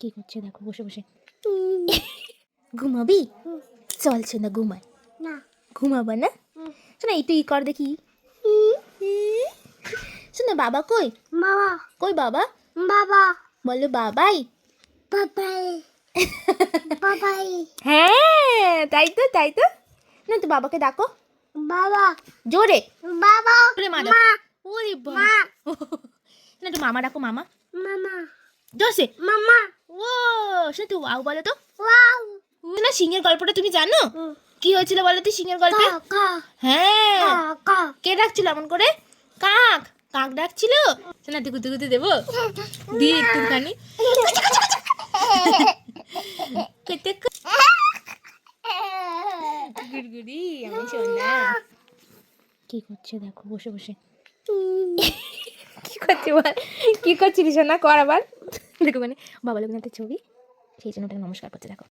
কি করছে দেখো বসে বসে। ঘুমাবি? চলছে না ঘুমায় না ঘুমাবা না? শোনা একটু ই কর দেখি। শোনা বাবা কই? বাবা কই বাবা? বাবা বলো বাবাই। বাবাই বাবাই হ্যাঁ তাই তো না তো বাবাকে ডাকো বাবা জোরে বাবা জোরে মা মা ডাকো। ওরে বাবা মা না একটু মামা ডাকো মামা মামা জোসে। মামা ও শোনা তুই ওয়াও বলো তো। ওয়াও না সিংহের গল্পটা তুমি জানো? কি হয়েছিল বলো তো সিংহের গল্পে? কা হ্যাঁ কা কে ডাকছিল এমন করে? কাক কাক ডাকছিল। শোনা তুই গুতে গুতে দেবো দিয়ে একটুখানি কেটে গুড়গুড়ি আমি সোনা। কি করছে দেখো বসে বসে। কি করছে বল কি করছিস সোনা কর আবার দেখো মানে বাবা লোকনাথের ছবি সেই জন্য ওটাকে নমস্কার করছে দেখো।